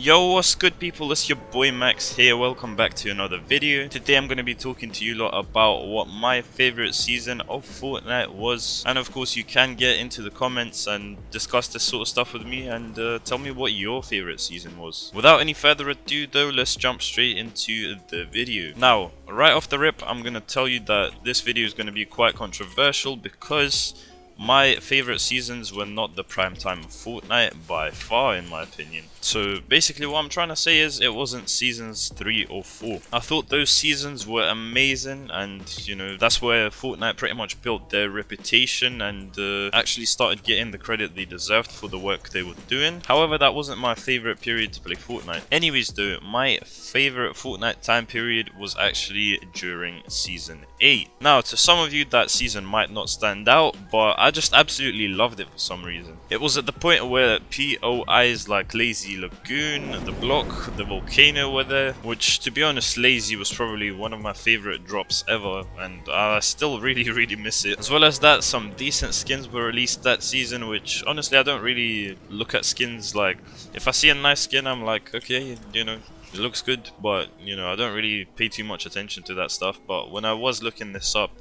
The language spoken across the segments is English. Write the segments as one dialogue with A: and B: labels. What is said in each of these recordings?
A: Yo, what's good people, it's your boy Max here, welcome back to another video. Today I'm going to be talking to you lot about what my favorite season of Fortnite was. And of course you can get into the comments and discuss this sort of stuff with me and tell me what your favorite season was. Without any further ado though, let's jump straight into the video. Now, right off the rip, I'm going to tell you that this video is going to be quite controversial because my favorite seasons were not the prime time of Fortnite by far, in my opinion. So basically what I'm trying to say is it wasn't seasons 3 or 4. I thought those seasons were amazing, and you know, that's where Fortnite pretty much built their reputation and actually started getting the credit they deserved for the work they were doing. However, that wasn't my favorite period to play Fortnite. Anyways though, my favorite Fortnite time period was actually during season 8. Now, to some of you that season might not stand out, but I just absolutely loved it for some reason. It was at the point where POIs like Lazy Lagoon, the Block, the Volcano were there, which to be honest, Lazy was probably one of my favorite drops ever, and I still really miss it. As well as that, some decent skins were released that season, which honestly I don't really look at skins like, if I see a nice skin I'm like, okay, you know, it looks good, but you know, I don't really pay too much attention to that stuff. But when I was looking this up,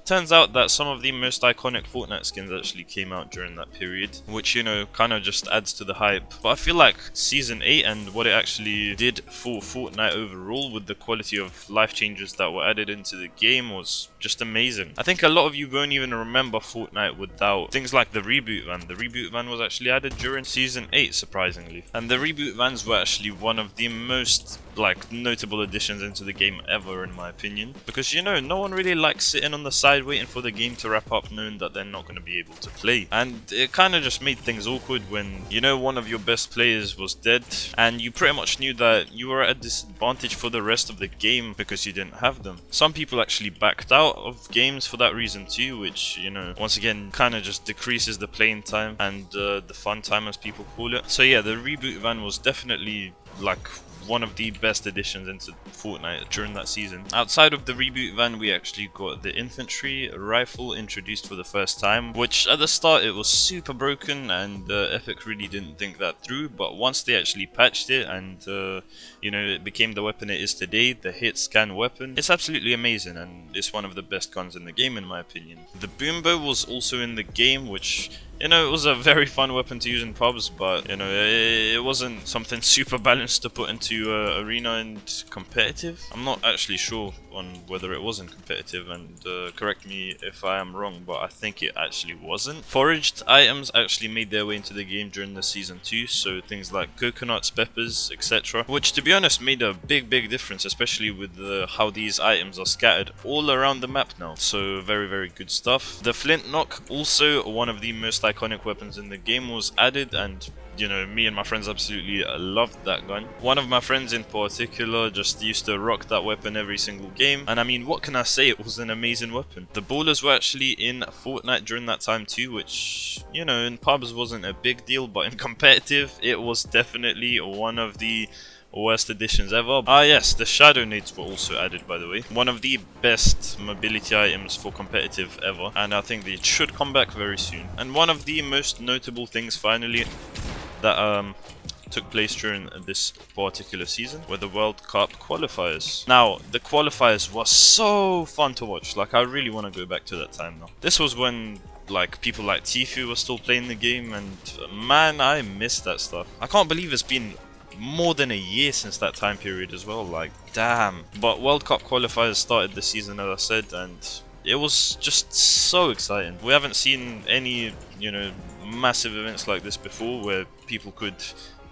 A: turns out that some of the most iconic Fortnite skins actually came out during that period, which, you know, kind of just adds to the hype. But I feel like season 8 and what it actually did for Fortnite overall, with the quality of life changes that were added into the game, was just amazing. I think a lot of you won't even remember Fortnite without things like the reboot van. The reboot van was actually added during season 8, surprisingly, and the reboot vans were actually one of the most like notable additions into the game ever, in my opinion, because you know, no one really likes sitting on the side waiting for the game to wrap up knowing that they're not going to be able to play. And it kind of just made things awkward when, you know, one of your best players was dead and you pretty much knew that you were at a disadvantage for the rest of the game because you didn't have them. Some people actually backed out of games for that reason too, which, you know, once again kind of just decreases the playing time and the fun time, as people call it. So yeah, the reboot van was definitely like one of the best additions into Fortnite during that season. Outside of the reboot van, we actually got the infantry rifle introduced for the first time, which at the start it was super broken and Epic really didn't think that through, but once they actually patched it and you know, it became the weapon it is today, the hit scan weapon, it's absolutely amazing and it's one of the best guns in the game, in my opinion. The boom bow was also in the game, which, you know, it was a very fun weapon to use in pubs, but you know, it wasn't something super balanced to put into arena and competitive. I'm not actually sure on whether it wasn't competitive, and correct me if I am wrong, but I think it actually wasn't. Foraged items actually made their way into the game during the season 2, so things like coconuts, peppers, etc., which to be honest made a big difference, especially with how these items are scattered all around the map now. So very good stuff. The flint knock, also one of the most iconic weapons in the game, was added, and you know, me and my friends absolutely loved that gun. One of my friends in particular just used to rock that weapon every single game, and I mean, what can I say, it was an amazing weapon. The ballers were actually in Fortnite during that time too, which, you know, in pubs wasn't a big deal, but in competitive it was definitely one of the worst additions ever. Ah yes, the shadow nades were also added, by the way. One of the best mobility items for competitive ever, and I think they should come back very soon. And one of the most notable things finally that took place during this particular season were the World Cup qualifiers. Now, the qualifiers were so fun to watch. Like, I really want to go back to that time now. This was when like people like Tfue were still playing the game, and man, I miss that stuff. I can't believe it's been more than a year since that time period as well, like damn. But World Cup qualifiers started this season, as I said, and it was just so exciting. We haven't seen any, you know, massive events like this before where people could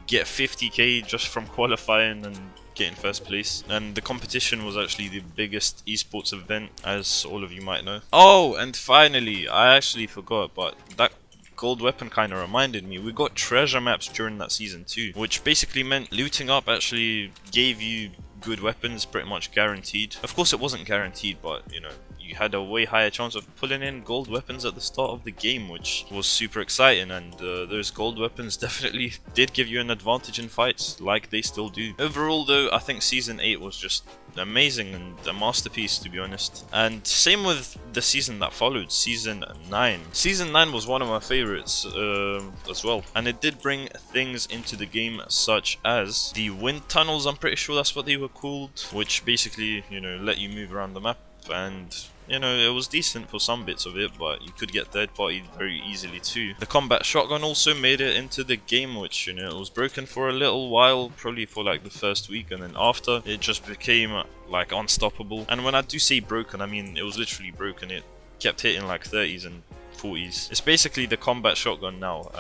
A: get 50k just from qualifying and getting first place, and the competition was actually the biggest esports event, as all of you might know. Oh, and finally, I actually forgot, but that gold weapon kind of reminded me, we got treasure maps during that season too, which basically meant looting up actually gave you good weapons, pretty much guaranteed. Of course it wasn't guaranteed, but you know, you had a way higher chance of pulling in gold weapons at the start of the game, which was super exciting, and those gold weapons definitely did give you an advantage in fights, like they still do. Overall though, I think season 8 was just amazing and a masterpiece, to be honest. And same with the season that followed, season 9. Season 9 was one of my favorites as well, and it did bring things into the game such as the wind tunnels, I'm pretty sure that's what they were called, which basically, you know, let you move around the map. And you know, it was decent for some bits of it, but you could get third party very easily too. The combat shotgun also made it into the game, which, you know, it was broken for a little while, probably for like the first week, and then after it just became like unstoppable. And when I do say broken, I mean it was literally broken. It kept hitting like 30s and 40s. It's basically the combat shotgun now,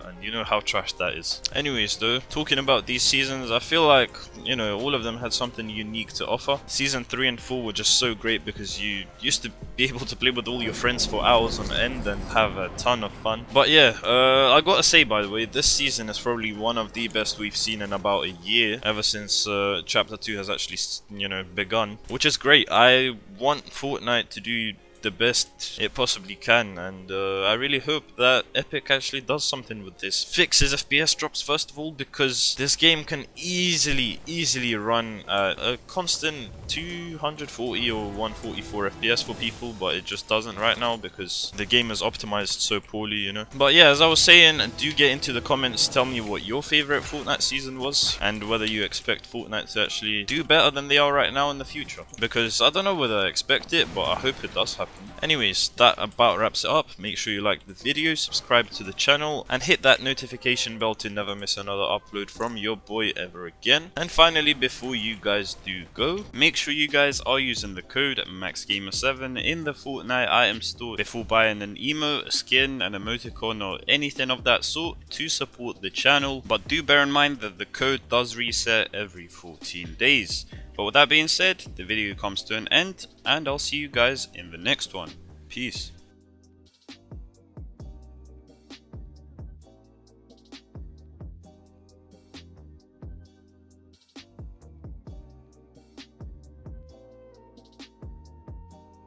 A: and you know how trash that is. Anyways though, talking about these seasons, I feel like, you know, all of them had something unique to offer. Season 3 and 4 were just so great because you used to be able to play with all your friends for hours on end and have a ton of fun. But yeah, I gotta say, by the way, this season is probably one of the best we've seen in about a year, ever since chapter 2 has actually, you know, begun, which is great. I want Fortnite to do the best it possibly can, and I really hope that Epic actually does something with this. Fixes FPS drops first of all, because this game can easily run at a constant 240 or 144 FPS for people, but it just doesn't right now because the game is optimized so poorly, you know. But yeah, as I was saying, do get into the comments, tell me what your favorite Fortnite season was and whether you expect Fortnite to actually do better than they are right now in the future, because I don't know whether I expect it, but I hope it does happen. Anyways, that about wraps it up. Make sure you like the video, subscribe to the channel, and hit that notification bell to never miss another upload from your boy ever again. And finally, before you guys do go, make sure you guys are using the code MaxGamer7 in the Fortnite item store before buying an emote, a skin, an emoticon, or anything of that sort to support the channel. But do bear in mind that the code does reset every 14 days. But with that being said, the video comes to an end, and I'll see you guys in the next one. Peace.